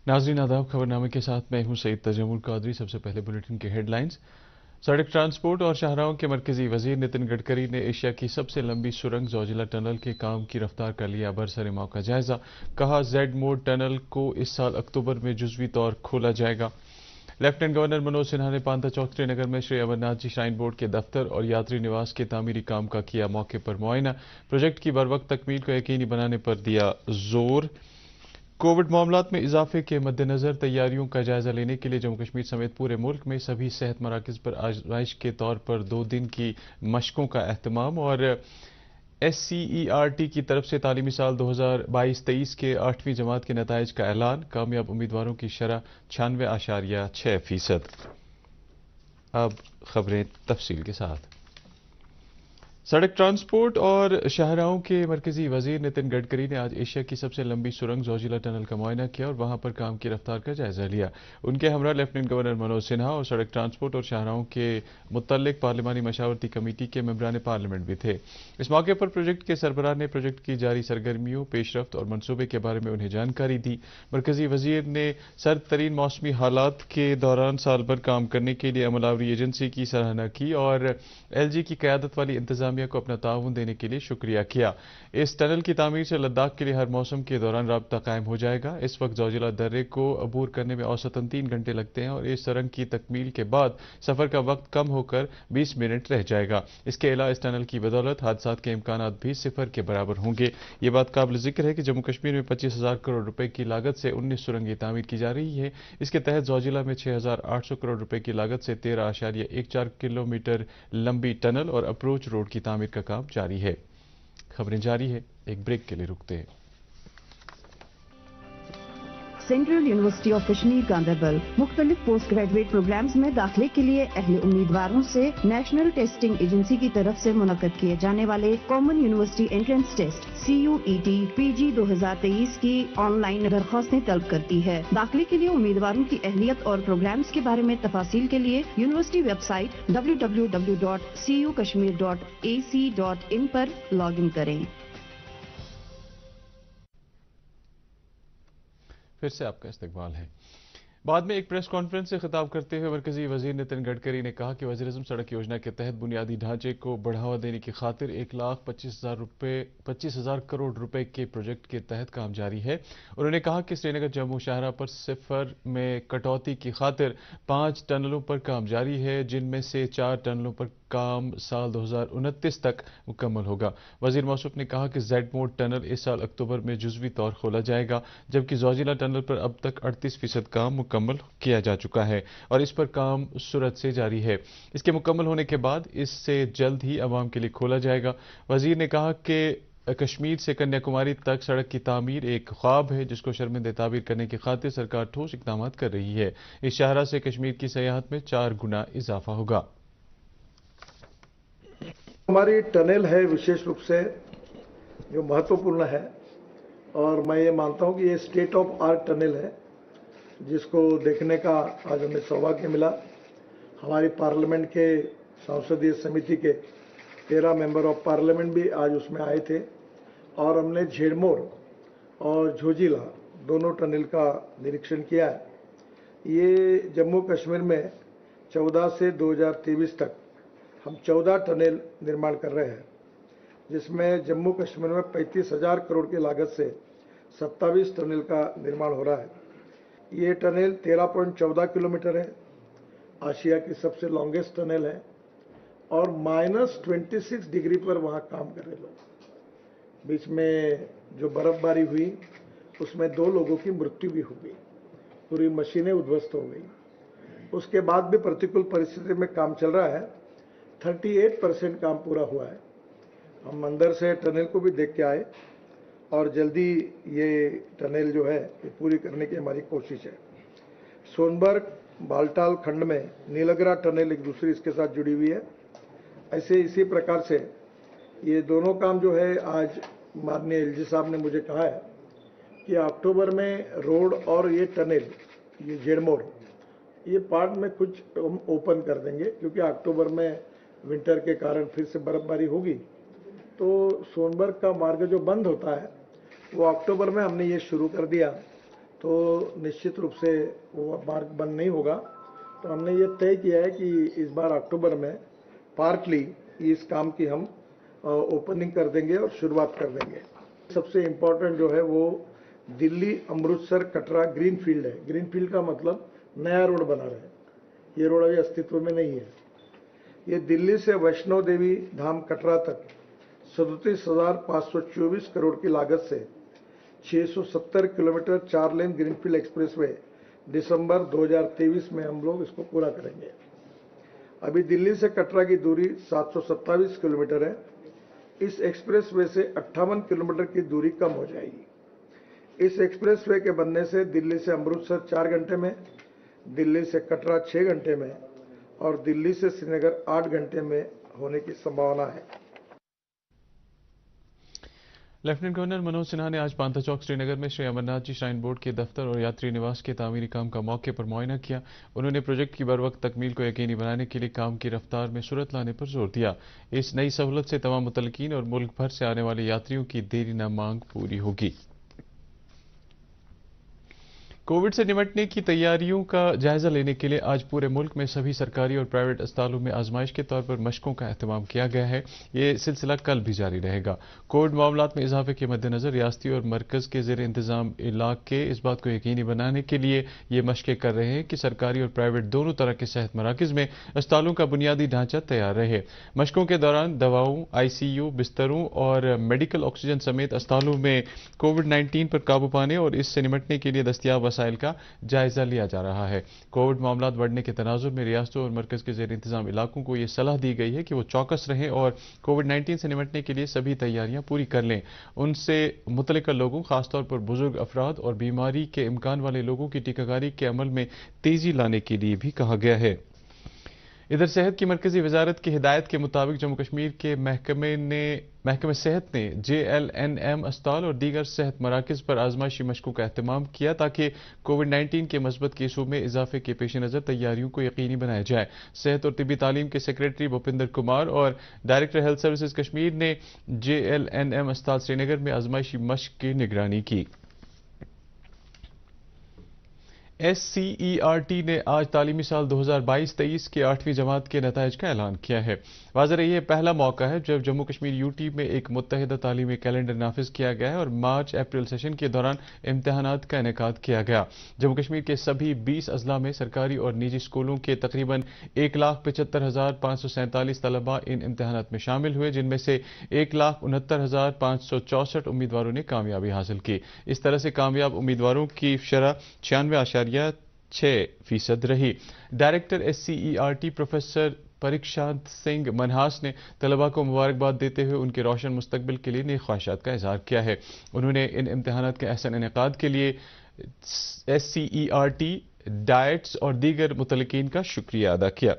नाज़रीन आदाब, खबरनामे के साथ मैं हूं सईद तजम्मुल कादरी। सबसे पहले बुलेटिन के हेडलाइंस। सड़क ट्रांसपोर्ट और शाहराहों के मरकजी वजीर नितिन गडकरी ने एशिया की सबसे लंबी सुरंग जोजिला टनल के काम की रफ्तार का लिया बरसरे मौका जायजा। कहा जेड मोड टनल को इस साल अक्टूबर में जुजवी तौर खोला जाएगा। लेफ्टिनेंट गवर्नर मनोज सिन्हा ने पांता चौक श्रीनगर में श्री अमरनाथ जी श्राइन बोर्ड के दफ्तर और यात्री निवास के तामीरी काम का किया मौके पर मुआयना। प्रोजेक्ट की बरवक्त तकमील को यकीनी बनाने पर दिया जोर। कोविड मामलात में इजाफे के मद्देनजर तैयारियों का जायजा लेने के लिए जम्मू कश्मीर समेत पूरे मुल्क में सभी सेहत मराकज पर आजमाइश के तौर पर 2 दिन की मशकों का एहतमाम। और SCERT की तरफ से तालीमी साल 2022-23 के 8वीं जमात के नताइज का ऐलान। कामयाब उम्मीदवारों की शरह 96.6%। अब खबरें तफसील के साथ। सड़क ट्रांसपोर्ट और शाहराहों के मरकजी वजीर नितिन गडकरी ने आज एशिया की सबसे लंबी सुरंग जोजिला टनल का मुआयना किया और वहां पर काम की रफ्तार का जायजा लिया। उनके हमरा लेफ्टिनेंट गवर्नर मनोज सिन्हा और सड़क ट्रांसपोर्ट और शाहराहों के मुतल्लिक पार्लिमानी मशावरती कमेटी के मेंबरान पार्लियामेंट भी थे। इस मौके पर प्रोजेक्ट के सरबराह ने प्रोजेक्ट की जारी सरगर्मियों, पेशरफ्त और मनसूबे के बारे में उन्हें जानकारी दी। मरकजी वजीर ने सर्द तरीन मौसमी हालात के दौरान साल भर काम करने के लिए अमलावरी एजेंसी की सराहना की और LG की क़यादत वाली इंतजामिया को अपना ताउन देने के लिए शुक्रिया किया। इस टनल की तामीर से लद्दाख के लिए हर मौसम के दौरान राब्ता कायम हो जाएगा। इस वक्त जोजिला दर्रे को अबूर करने में औसतन 3 घंटे लगते हैं और इस सुरंग की तकमील के बाद सफर का वक्त कम होकर 20 मिनट रह जाएगा। इसके अलावा इस टनल की बदौलत हादसात के इम्कानात भी सिफर के बराबर होंगे। ये बात काबिल जिक्र है कि जम्मू कश्मीर में 25,000 करोड़ रुपए की लागत से 19 सुरंगें तामीर की जा रही है। इसके तहत जोजिला में 6,800 करोड़ रुपए की लागत से 13.14 किलोमीटर लंबी टनल और अप्रोच रोड की तामीर का काम जारी है। खबरें जारी है, एक ब्रेक के लिए रुकते हैं। Central university of Kashmir Ganderbal मुख्तलिफ पोस्ट ग्रेजुएट प्रोग्राम्स में दाखिले के लिए अहले उम्मीदवारों से नेशनल टेस्टिंग एजेंसी की तरफ से मुनक्कद किए जाने वाले common university entrance test CUET PG 2023 की ऑनलाइन दरख्वास्तें तलब करती है। दाखिले के लिए उम्मीदवारों की अहलियत और प्रोग्राम्स के बारे में तफासिल के लिए यूनिवर्सिटी वेबसाइट www.cukashmir.ac.in पर लॉग इन करें। फिर से आपका इस्तकबाल है। बाद में एक प्रेस कॉन्फ्रेंस से खिताब करते हुए मरकजी वजीर नितिन गडकरी ने कहा कि वज़ीर-ए-आज़म सड़क योजना के तहत बुनियादी ढांचे को बढ़ावा देने की खातिर 1,25,000 करोड़ रुपए के प्रोजेक्ट के तहत काम जारी है। उन्होंने कहा कि श्रीनगर जम्मू शाहरा पर सिफर में कटौती की खातिर 5 टनलों पर काम जारी है, जिनमें से 4 टनलों पर काम साल 2029 तक मुकम्मल होगा। वजीर मौसूफ ने कहा कि जेड मोड टनल इस साल अक्टूबर में जुजवी तौर खोला जाएगा, जबकि जोजिला टनल पर अब तक 38% काम मुकम्मल किया जा चुका है और इस पर काम सुरत से जारी है। इसके मुकम्मल होने के बाद इससे जल्द ही अवाम के लिए खोला जाएगा। वजीर ने कहा कि कश्मीर से कन्याकुमारी तक सड़क की तामीर एक ख्वाब है, जिसको शर्मिंदा ताबीर करने की खातिर सरकार ठोस इकदाम कर रही है। इस शाहरा से कश्मीर की सयाहत में 4 गुना इजाफा होगा। हमारी टनल है विशेष रूप से जो महत्वपूर्ण है और मैं ये मानता हूँ कि ये स्टेट ऑफ आर्ट टनल है, जिसको देखने का आज हमें सौभाग्य मिला। हमारी पार्लियामेंट के संसदीय समिति के 13 मेंबर ऑफ पार्लियामेंट भी आज उसमें आए थे और हमने झेड़मोर और झोजिला दोनों टनल का निरीक्षण किया है। ये जम्मू कश्मीर में 14 से 2023 तक हम 14 टनल निर्माण कर रहे हैं, जिसमें जम्मू कश्मीर में 35,000 करोड़ की लागत से 27 टनल का निर्माण हो रहा है। ये टनल 13.14 किलोमीटर है, आशिया की सबसे लॉन्गेस्ट टनल है और -26 डिग्री पर वहाँ काम कर रहे लोग। बीच में जो बर्फबारी हुई उसमें 2 लोगों की मृत्यु भी हो गई, पूरी मशीनें उद्ध्वस्त हो गई। उसके बाद भी प्रतिकूल परिस्थिति में काम चल रहा है। 38% काम पूरा हुआ है। हम अंदर से टनल को भी देख के आए और जल्दी ये टनल जो है ये पूरी करने की हमारी कोशिश है। सोनबर्ग बालटाल खंड में नीलगरा टनल एक दूसरी इसके साथ जुड़ी हुई है। ऐसे इसी प्रकार से ये दोनों काम जो है आज माननीय LG साहब ने मुझे कहा है कि अक्टूबर में रोड और ये टनल ये जेडमोर ये पार्ट में कुछ हम ओपन कर देंगे, क्योंकि अक्टूबर में विंटर के कारण फिर से बर्फबारी होगी। तो सोनबर्ग का मार्ग जो बंद होता है वो अक्टूबर में हमने ये शुरू कर दिया, तो निश्चित रूप से वो मार्ग बंद नहीं होगा। तो हमने ये तय किया है कि इस बार अक्टूबर में पार्टली इस काम की हम ओपनिंग कर देंगे और शुरुआत कर देंगे। सबसे इम्पोर्टेंट जो है वो दिल्ली अमृतसर कटरा ग्रीन फील्ड है। ग्रीन फील्ड का मतलब नया रोड बना रहे हैं, ये रोड अभी अस्तित्व में नहीं है। ये दिल्ली से वैष्णो देवी धाम कटरा तक 37,524 करोड़ की लागत से 670 किलोमीटर 4 लेन ग्रीनफील्ड एक्सप्रेसवे दिसंबर 2023 में हम लोग इसको पूरा करेंगे। अभी दिल्ली से कटरा की दूरी 727 किलोमीटर है। इस एक्सप्रेसवे से 58 किलोमीटर की दूरी कम हो जाएगी। इस एक्सप्रेसवे के बनने से दिल्ली से अमृतसर 4 घंटे में, दिल्ली से कटरा 6 घंटे में और दिल्ली से श्रीनगर 8 घंटे में होने की संभावना है। लेफ्टिनेंट गवर्नर मनोज सिन्हा ने आज पांथा चौक श्रीनगर में श्री अमरनाथ जी श्राइन बोर्ड के दफ्तर और यात्री निवास के तामीरी काम का मौके पर मुआयना किया। उन्होंने प्रोजेक्ट की बरवक्त तकमील को यकीनी बनाने के लिए काम की रफ्तार में सुरत लाने पर जोर दिया। इस नई सहूलत से तमाम मुतलकीन और मुल्क भर से आने वाले यात्रियों की देरी न मांग पूरी होगी। कोविड से निपटने की तैयारियों का जायजा लेने के लिए आज पूरे मुल्क में सभी सरकारी और प्राइवेट अस्पतालों में आजमाइश के तौर पर मशकों का एहतमाम किया गया है। ये सिलसिला कल भी जारी रहेगा। कोविड मामलात में इजाफे के मद्देनजर रियासती और मरकज के ज़ेर इंतजाम इलाके इस बात को यकीनी बनाने के लिए ये मशकें कर रहे हैं कि सरकारी और प्राइवेट दोनों तरह के सेहत मराकज में अस्पतालों का बुनियादी ढांचा तैयार रहे। मशकों के दौरान दवाओं, ICU बिस्तरों और मेडिकल ऑक्सीजन समेत अस्पतालों में कोविड-19 पर काबू पाने और इससे निपटने के लिए दस्तयाब वसाइल का जायजा लिया जा रहा है। कोविड मामलात बढ़ने के तनाजुर में रियासतों और मरकज के ज़ेर इंतजाम इलाकों को यह सलाह दी गई है कि वो चौकस रहें और कोविड-19 से निपटने के लिए सभी तैयारियां पूरी कर लें। उनसे मुतल्लिका लोगों, खासतौर पर बुजुर्ग अफराद और बीमारी के इम्कान वाले लोगों की टीकाकारी के अमल में तेजी लाने के लिए भी कहा गया है। इधर सेहत की मरकजी वजारत की हिदायत के मुताबिक जम्मू कश्मीर के महकमे सेहत ने JLNM अस्पताल और दीगर सेहत मराकज पर आजमाइशी मशकों का एहतमाम किया ताकि कोविड-19 के मस्बत केसों में इजाफे के पेश नज़र तैयारियों को यकीनी बनाया जाए। सेहत और तिब्बी तालीम के सेक्रेटरी भूपिंदर कुमार और डायरेक्टर हेल्थ सर्विसेज कश्मीर ने JLNM अस्पताल श्रीनगर में आजमाइशी मशक की निगरानी की। SCERT ने आज तालीमी साल 2022-23 के 8वीं जमात के नताइज का ऐलान किया है। वाज़ेह ये पहला मौका है जब जम्मू कश्मीर UT में एक मुत्तहिदा तालीमी कैलेंडर नाफिज किया गया है और मार्च-अप्रैल सेशन के दौरान इम्तहानात का इनेकाद किया गया। जम्मू कश्मीर के सभी 20 अजला में सरकारी और निजी स्कूलों के तकरीबन 1,75,547 तलबा इन इम्तहानात में शामिल हुए, जिनमें से 1,69,564 उम्मीदवारों ने कामयाबी हासिल की। इस तरह से कामयाब उम्मीदवारों की शरह 96.6% रही। Director SCERT professor Parikshant Singh Manhas ने तलबा को मुबारकबाद देते हुए उनके रोशन मुस्तकबिल के लिए नेक ख्वाहिशात का इजहार किया है। उन्होंने इन इम्तहानात के अहसन इनेकाद के लिए SCERT, डाइट्स और दीगर मुतल्लिकीन का शुक्रिया अदा किया।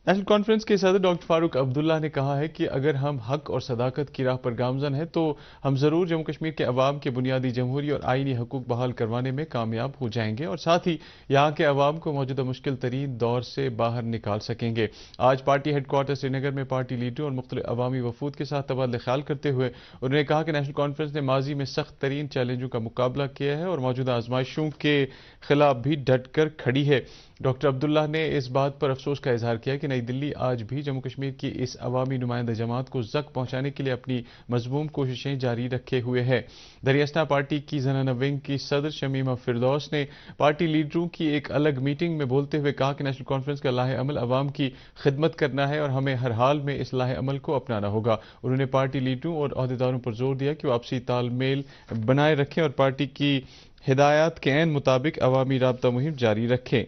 नेशनल कॉन्फ्रेंस के सदर डॉक्टर फारूक अब्दुल्ला ने कहा है कि अगर हम हक और सदाकत की राह पर गामजन हैं तो हम ज़रूर जम्मू कश्मीर के अवाम के बुनियादी जमहूरी और आईनी हकूक बहाल करवाने में कामयाब हो जाएंगे और साथ ही यहाँ के अवाम को मौजूदा मुश्किल तरीन दौर से बाहर निकाल सकेंगे। आज पार्टी हेडक्वार्टर श्रीनगर में पार्टी लीडरों और मुख्तलिफ अवामी वफूद के साथ तबादला ख्याल करते हुए उन्होंने कहा कि नेशनल कॉन्फ्रेंस ने माजी में सख्त तरीन चैलेंजों का मुकाबला किया है और मौजूदा आजमाइशों के खिलाफ भी डट कर खड़ी है। डॉक्टर अब्दुल्ला ने इस बात पर अफसोस का इजहार किया कि नई दिल्ली आज भी जम्मू कश्मीर की इस अवामी नुमाइंदा जमात को जख्म पहुंचाने के लिए अपनी मजमूम कोशिशें जारी रखे हुए है। दरियास्ता पार्टी की ज़नाना विंग की सदर शमीमा फिरदौस ने पार्टी लीडरों की एक अलग मीटिंग में बोलते हुए कहा कि नेशनल कॉन्फ्रेंस का लाहे अमल अवाम की खिदमत करना है और हमें हर हाल में इस लाहे अमल को अपनाना होगा। उन्होंने पार्टी लीडरों और अहदेदारों पर जोर दिया कि वो आपसी तालमेल बनाए रखें और पार्टी की हिदायत के ऐन मुताबिक अवामी राबता मुहिम जारी रखें।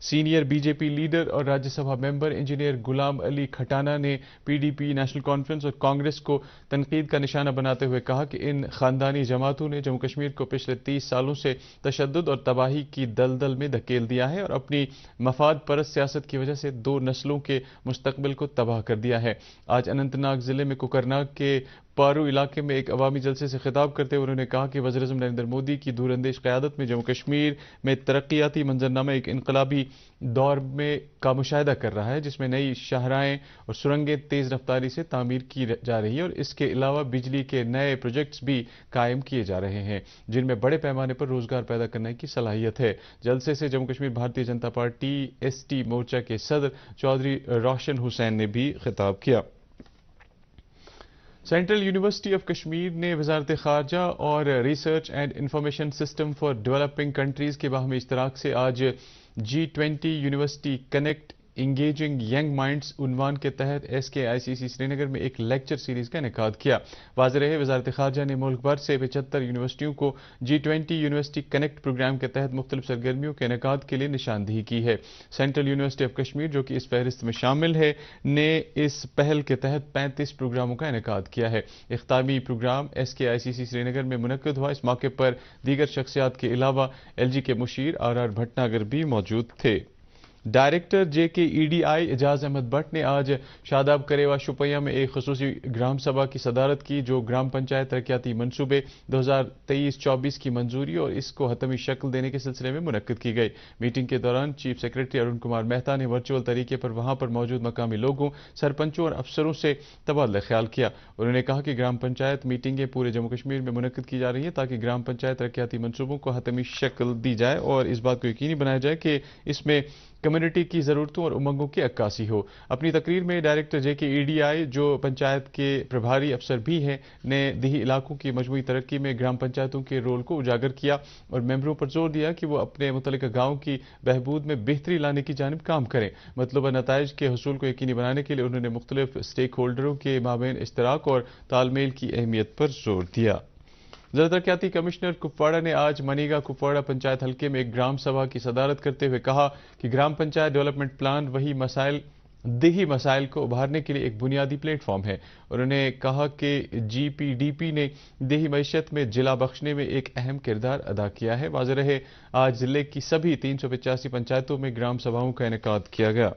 सीनियर BJP लीडर और राज्यसभा मेंबर इंजीनियर गुलाम अली खटाना ने PDP, नेशनल कॉन्फ्रेंस और कांग्रेस को तनकीद का निशाना बनाते हुए कहा कि इन खानदानी जमातों ने जम्मू कश्मीर को पिछले 30 सालों से तशद्दुद और तबाही की दलदल में धकेल दिया है और अपनी मफाद परस्त सियासत की वजह से 2 नस्लों के मुस्तकबिल को तबाह कर दिया है। आज अनंतनाग जिले में कुकरनाग के पारू इलाके में एक अवामी जलसे से खिताब करते हुए उन्होंने कहा कि वज़ीर-ए-आज़म नरेंद्र मोदी की दूरअंदेश क़यादत में जम्मू कश्मीर में तरक्याती मंजरनामा एक इनकलाबी دور میں کا مشاہدہ کر رہا ہے، جس میں نئی شاہراہیں اور سرنگیں تیز رفتاری سے تعمیر کی جا رہی ہیں اور اس کے علاوہ بجلی کے نئے پروجیکٹس بھی قائم کیے جا رہے ہیں جن میں بڑے پیمانے پر روزگار پیدا کرنے کی صلاحیت ہے۔ جلسے سے Jammu Kashmir Bharatiya Janata party S T مورچہ کے صدر چودھری روشن حسین نے بھی خطاب کیا۔ سینٹرل یونیورسٹی آف کشمیر نے وزارت خارجہ اور research and information system for developing countries کے باہمی اشتراک سے آج G20 university connect engaging young minds عنوان کے تحت SKICC سری نگر میں ایک لیکچر سیریز کا انعقاد کیا۔ واضح رہے وزارت خارجہ نے ملک بھر سے 75 یونیورسٹیوں کو G20 یونیورسٹی کنیکٹ پروگرام کے تحت مختلف سرگرمیوں کے انعقاد کے لیے نشاندہی کی ہے۔ سینٹرل یونیورسٹی آف کشمیر جو کہ اس فہرست میں شامل ہے نے اس پہل کے تحت 35 پروگراموں کا انعقاد کیا ہے۔ اختتامی پروگرام SKICC سری نگر میں منعقد ہوا۔ اس موقع پر دیگر شخصیات کے علاوہ LG کے مشیر RR بھٹناگر بھی موجود تھے۔ ڈائریکٹر JKEDI اعجاز احمد بٹ نے آج شاداب کریوا شوپیاں میں ایک خصوصی گرام سبھا کی صدارت کی جو گرام پنچایت ترقیاتی منصوبے 2023-24 کی منظوری اور اس کو حتمی شکل دینے کے سلسلے میں منعقد کی گئی۔ میٹنگ کے دوران چیف سیکرٹری ارون کمار مہتا نے ورچوئل طریقے پر وہاں پر موجود مقامی لوگوں، سرپنچوں اور افسروں سے تبادلہ خیال کیا۔ انہوں نے کہا کہ گرام پنچایت میٹنگیں پورے جموں کشمیر میں منعقد کی جا رہی ہیں تاکہ گرام پنچایت ترقیاتی منصوبوں کو حتمی شکل دی جائے اور اس بات کو یقینی بنایا جائے کہ اس میں کمیونٹی کی ضرورتوں اور امنگوں کی عکاسی ہو۔ اپنی تقریر میں ڈائریکٹر JKEDI جو پنچایت کے پربھاری افسر بھی ہیں نے دیہی علاقوں کی مجموعی ترقی میں گرام پنچایتوں کے رول کو اجاگر کیا اور ممبروں پر زور دیا کہ وہ اپنے متعلقہ گاؤں کی بہبود میں بہتری لانے کی جانب کام کریں۔ مطلوبہ نتائج کے حصول کو یقینی بنانے کے لیے انہوں نے مختلف اسٹیک ہولڈروں کے مابین اشتراک اور تال میل کی اہمیت پر زور دیا۔ ضلع ترقیاتی کمشنر کپواڑہ نے آج منیگا کپواڑہ پنچایت حلقے میں ایک گرام سبھا کی صدارت کرتے ہوئے کہا کہ گرام پنچایت ڈیولپمنٹ پلان دیہی مسائل کو ابھارنے کے لیے ایک بنیادی پلیٹ فارم ہے۔ انہوں نے کہا کہ GPDP نے دیہی معیشت میں جلا بخشنے میں ایک اہم کردار ادا کیا ہے۔ واضح رہے آج ضلع کی سبھی 385 پنچایتوں میں گرام سبھاؤں کا انعقاد کیا گیا۔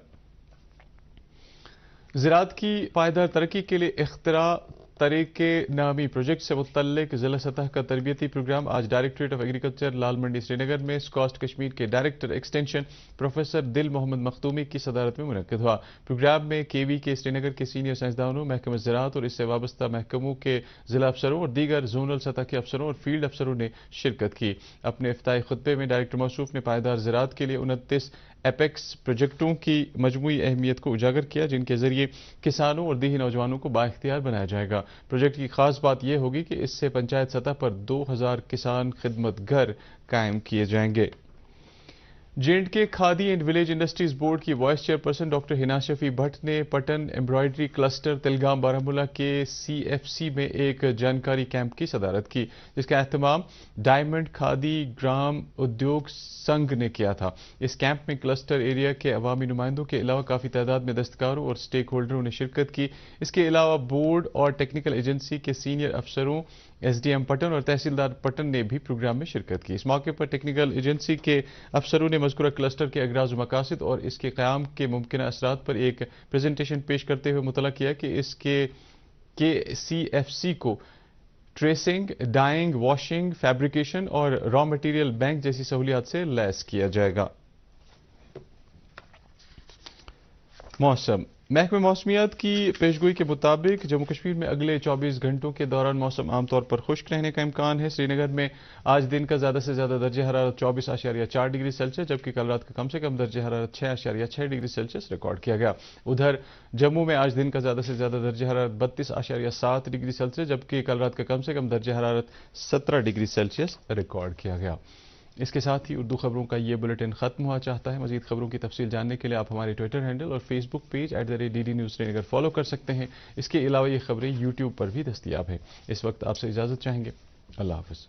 زراعت کی پائیدار ترقی کے لیے اختراع طریقے نامی پروجیکٹ سے متعلق ضلع سطح کا تربیتی پروگرام آج ڈائریکٹوریٹ آف ایگریکلچر لال منڈی سری نگر میں سکاسٹ کشمیر کے ڈائریکٹر ایکسٹینشن پروفیسر دل محمد مختومی کی صدارت میں منعقد ہوا۔ پروگرام میں KV کے سری نگر کے سینئر سائنسدانوں، محکمہ زراعت اور اس سے وابستہ محکموں کے ضلع افسروں اور دیگر زونل سطح کے افسروں اور فیلڈ افسروں نے شرکت کی۔ اپنے افتتاحی خطبے میں ڈائریکٹر موصوف نے پائیدار زراعت کے لیے 29 ایپیکس پروجیکٹوں کی مجموعی اہمیت کو اجاگر کیا جن کے ذریعے کسانوں اور دیہی نوجوانوں کو بااختیار بنایا جائے گا۔ پروجیکٹ کی خاص بات یہ ہوگی کہ اس سے پنچایت سطح پر 2000 کسان خدمت گھر قائم کیے جائیں گے۔ J&K khadi and village industries board کی وائس چیئرپرسن ڈاکٹر ہنا شفیع بھٹ نے پٹن ایمبرائڈری کلسٹر تلگام بارہمولہ کے CFC میں ایک جانکاری کیمپ کی صدارت کی جس کا اہتمام ڈائمنڈ کھادی گرام ادیوگ سنگھ نے کیا تھا۔ اس کیمپ میں کلسٹر ایریا کے عوامی نمائندوں کے علاوہ کافی تعداد میں دستکاروں اور سٹیک ہولڈروں نے شرکت کی۔ اس کے علاوہ بورڈ اور ٹیکنیکل ایجنسی کے سینئر افسروں، SDM پٹن اور تحصیلدار پٹن نے بھی پروگرام میں شرکت کی۔ اس موقع پر ٹیکنیکل ایجنسی کے افسروں نے مذکورہ کلسٹر کے اغراض و مقاصد اور اس کے قیام کے ممکنہ اثرات پر ایک پریزنٹیشن پیش کرتے ہوئے مطلع کیا کہ اس کے CFC کو ٹریسنگ، ڈائنگ، واشنگ، فیبریکیشن اور را مٹیریل بینک جیسی سہولیات سے لیس کیا جائے گا۔ موسم محکمہ موسمیات کی پیشگوئی کے مطابق جموں کشمیر میں اگلے 24 گھنٹوں کے دوران موسم عام طور پر خشک رہنے کا امکان ہے۔ سری نگر میں آج دن کا زیادہ سے زیادہ درجہ حرارت 24.4 ڈگری سیلسیس جبکہ کل رات کا کم سے کم درجہ حرارت 6.6 ڈگری سیلسیس ریکارڈ کیا گیا۔ ادھر جموں میں آج دن کا زیادہ سے زیادہ درجہ حرارت 32.7 ڈگری سیلسیس جبکہ کل رات کا کم سے کم درجہ حرارت 17 ڈگری سیلسیس ریکارڈ کیا گیا۔ اس کے ساتھ ہی اردو خبروں کا یہ بلیٹن ختم ہوا چاہتا ہے۔ مزید خبروں کی تفصیل جاننے کے لیے آپ ہمارے ٹویٹر ہینڈل اور فیس بک پیج @DD News سری نگر فالو کر سکتے ہیں۔ اس کے علاوہ یہ خبریں YouTube پر بھی دستیاب ہیں۔ اس وقت آپ سے اجازت چاہیں گے۔ اللہ حافظ۔